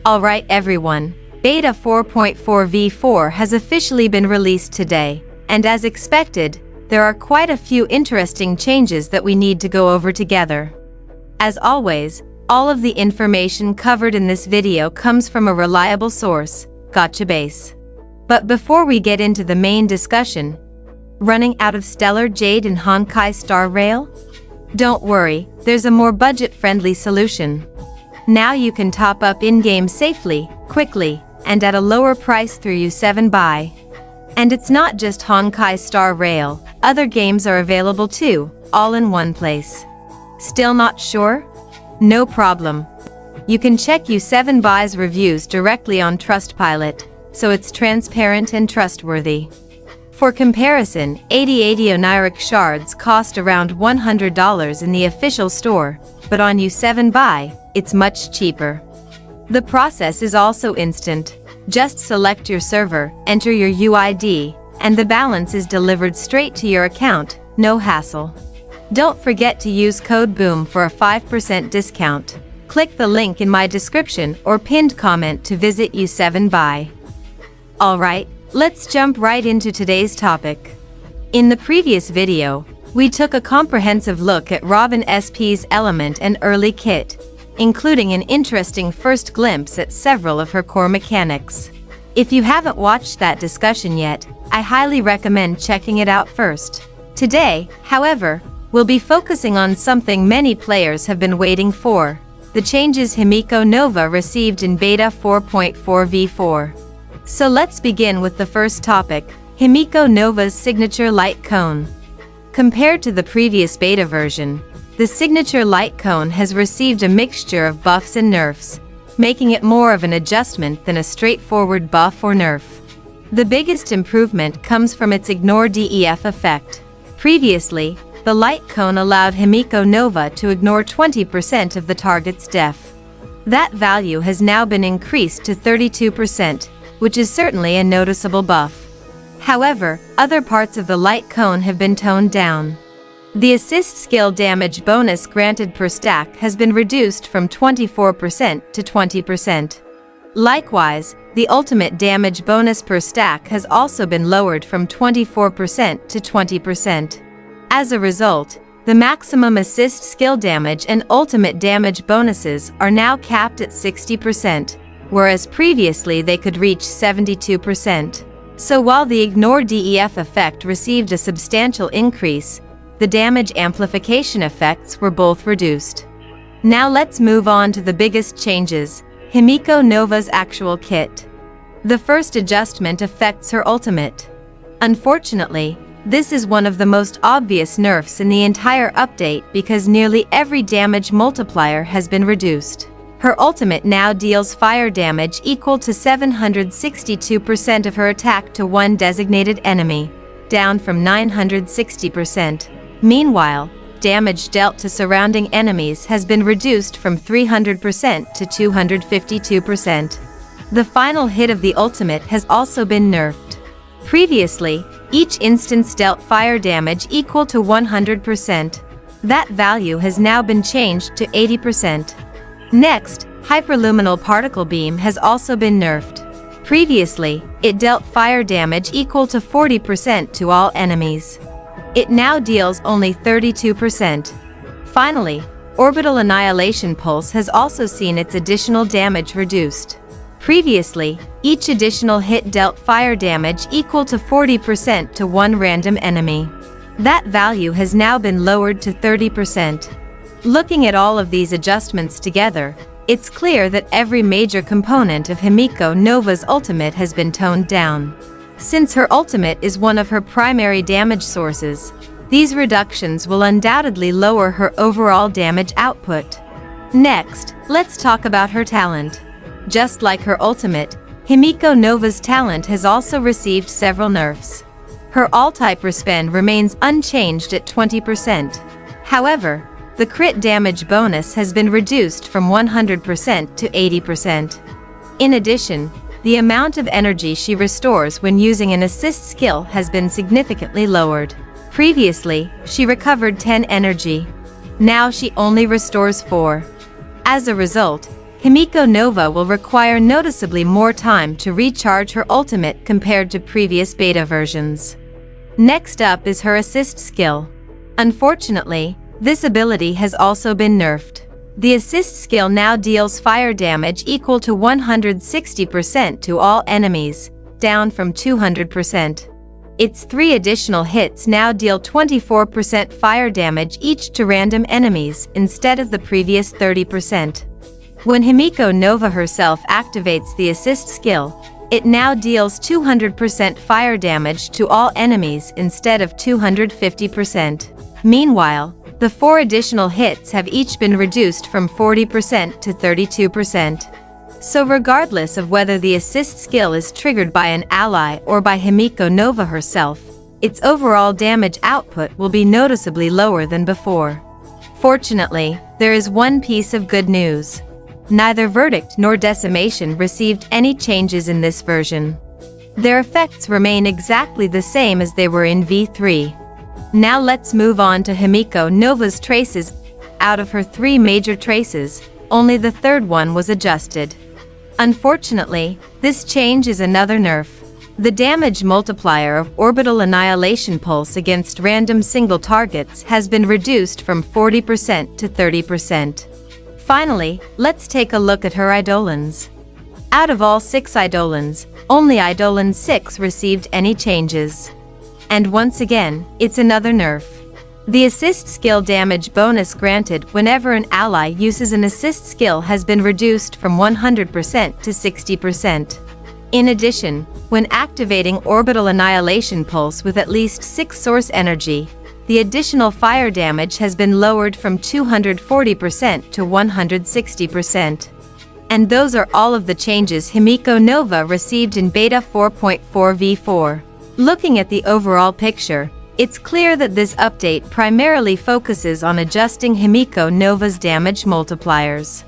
Alright everyone, Beta 4.4 v4 has officially been released today, and as expected, there are quite a few interesting changes that we need to go over together. As always, all of the information covered in this video comes from a reliable source, GachaBase. But before we get into the main discussion, running out of Stellar Jade and Honkai starrail? Don't worry, there's a more budget-friendly solution. Now you can top up in-game safely, quickly, and at a lower price through U7 Buy. And it's not just Honkai starrail, other games are available too, all in one place. Still not sure? No problem. You can check U7 Buy's reviews directly on Trustpilot, so it's transparent and trustworthy. For comparison, 80 oniric shards cost around $100 in the official store, but on U7 Buy, it's much cheaper. The process is also instant. Just select your server, enter your UID, and the balance is delivered straight to your account, no hassle. Don't forget to use code BOOM for a 5% discount. Click the link in my description or pinned comment to visit U7 Buy. Alright, let's jump right into today's topic. In the previous video, we took a comprehensive look at Robin SP's element and early kit, including an interesting first glimpse at several of her core mechanics. If you haven't watched that discussion yet, I highly recommend checking it out first. Today, however, we'll be focusing on something many players have been waiting for, the changes HIMEKO Nova received in Beta 4.4 v4. So let's begin with the first topic, HIMEKO Nova's signature light cone. Compared to the previous beta version, the signature light cone has received a mixture of buffs and nerfs, making it more of an adjustment than a straightforward buff or nerf. The biggest improvement comes from its ignore DEF effect. Previously, the light cone allowed HIMEKO Nova to ignore 20% of the target's def. That value has now been increased to 32%, which is certainly a noticeable buff. However, other parts of the light cone have been toned down. The assist skill damage bonus granted per stack has been reduced from 24% to 20%. Likewise, the ultimate damage bonus per stack has also been lowered from 24% to 20%. As a result, the maximum assist skill damage and ultimate damage bonuses are now capped at 60%, whereas previously they could reach 72%. So while the ignore DEF effect received a substantial increase, the damage amplification effects were both reduced. Now let's move on to the biggest changes, HIMEKO Nova's actual kit. The first adjustment affects her ultimate. Unfortunately, this is one of the most obvious nerfs in the entire update because nearly every damage multiplier has been reduced. Her ultimate now deals fire damage equal to 762% of her attack to one designated enemy, down from 960%. Meanwhile, damage dealt to surrounding enemies has been reduced from 300% to 252%. The final hit of the ultimate has also been nerfed. Previously, each instance dealt fire damage equal to 100%. That value has now been changed to 80%. Next, Hyperluminal Particle Beam has also been nerfed. Previously, it dealt fire damage equal to 40% to all enemies. It now deals only 32%. Finally, Orbital Annihilation Pulse has also seen its additional damage reduced. Previously, each additional hit dealt fire damage equal to 40% to one random enemy. That value has now been lowered to 30%. Looking at all of these adjustments together, it's clear that every major component of HIMEKO Nova's ultimate has been toned down. Since her ultimate is one of her primary damage sources, these reductions will undoubtedly lower her overall damage output. Next, let's talk about her talent. Just like her ultimate, HIMEKO Nova's talent has also received several nerfs. Her all-type respend remains unchanged at 20%. However, the crit damage bonus has been reduced from 100% to 80%. In addition, the amount of energy she restores when using an assist skill has been significantly lowered. Previously, she recovered 10 energy. Now she only restores 4. As a result, HIMEKO Nova will require noticeably more time to recharge her ultimate compared to previous beta versions. Next up is her assist skill. Unfortunately, this ability has also been nerfed. The assist skill now deals fire damage equal to 160% to all enemies, down from 200%. Its 3 additional hits now deal 24% fire damage each to random enemies instead of the previous 30%. When HIMEKO Nova herself activates the assist skill, it now deals 200% fire damage to all enemies instead of 250%. Meanwhile, the 4 additional hits have each been reduced from 40% to 32%. So regardless of whether the assist skill is triggered by an ally or by HIMEKO Nova herself, its overall damage output will be noticeably lower than before. Fortunately, there is one piece of good news. Neither Verdict nor Decimation received any changes in this version. Their effects remain exactly the same as they were in V3. Now let's move on to HIMEKO Nova's traces. Out of her 3 major traces, only the 3rd one was adjusted. Unfortunately, this change is another nerf. The damage multiplier of Orbital Annihilation Pulse against random single targets has been reduced from 40% to 30%. Finally, let's take a look at her Eidolons. Out of all 6 Eidolons, only Eidolon 6 received any changes. And once again, it's another nerf. The assist skill damage bonus granted whenever an ally uses an assist skill has been reduced from 100% to 60%. In addition, when activating Orbital Annihilation Pulse with at least 6 source energy, the additional fire damage has been lowered from 240% to 160%. And those are all of the changes HIMEKO Nova received in Beta 4.4 V4. Looking at the overall picture, it's clear that this update primarily focuses on adjusting HIMEKO Nova's damage multipliers.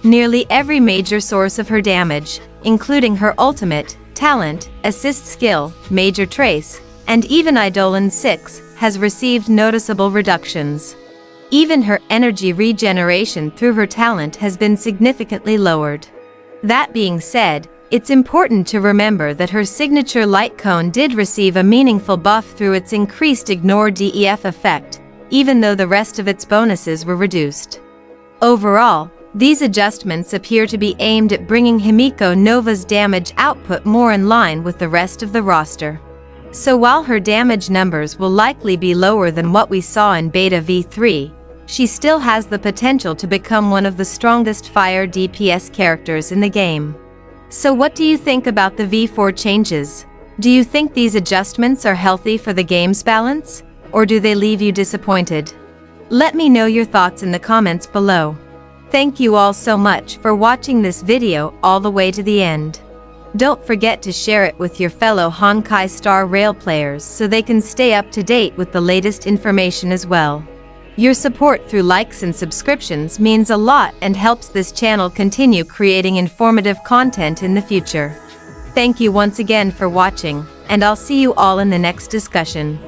Nearly every major source of her damage, including her ultimate, talent, assist skill, major trace, and even Eidolon 6, has received noticeable reductions. Even her energy regeneration through her talent has been significantly lowered. That being said, it's important to remember that her signature light cone did receive a meaningful buff through its increased Ignore DEF effect, even though the rest of its bonuses were reduced. Overall, these adjustments appear to be aimed at bringing HIMEKO Nova's damage output more in line with the rest of the roster. So while her damage numbers will likely be lower than what we saw in Beta V3, she still has the potential to become one of the strongest fire DPS characters in the game. So what do you think about the V4 changes? Do you think these adjustments are healthy for the game's balance, or do they leave you disappointed? Let me know your thoughts in the comments below. Thank you all so much for watching this video all the way to the end. Don't forget to share it with your fellow Honkai starrail players so they can stay up to date with the latest information as well. Your support through likes and subscriptions means a lot and helps this channel continue creating informative content in the future. Thank you once again for watching, and I'll see you all in the next discussion.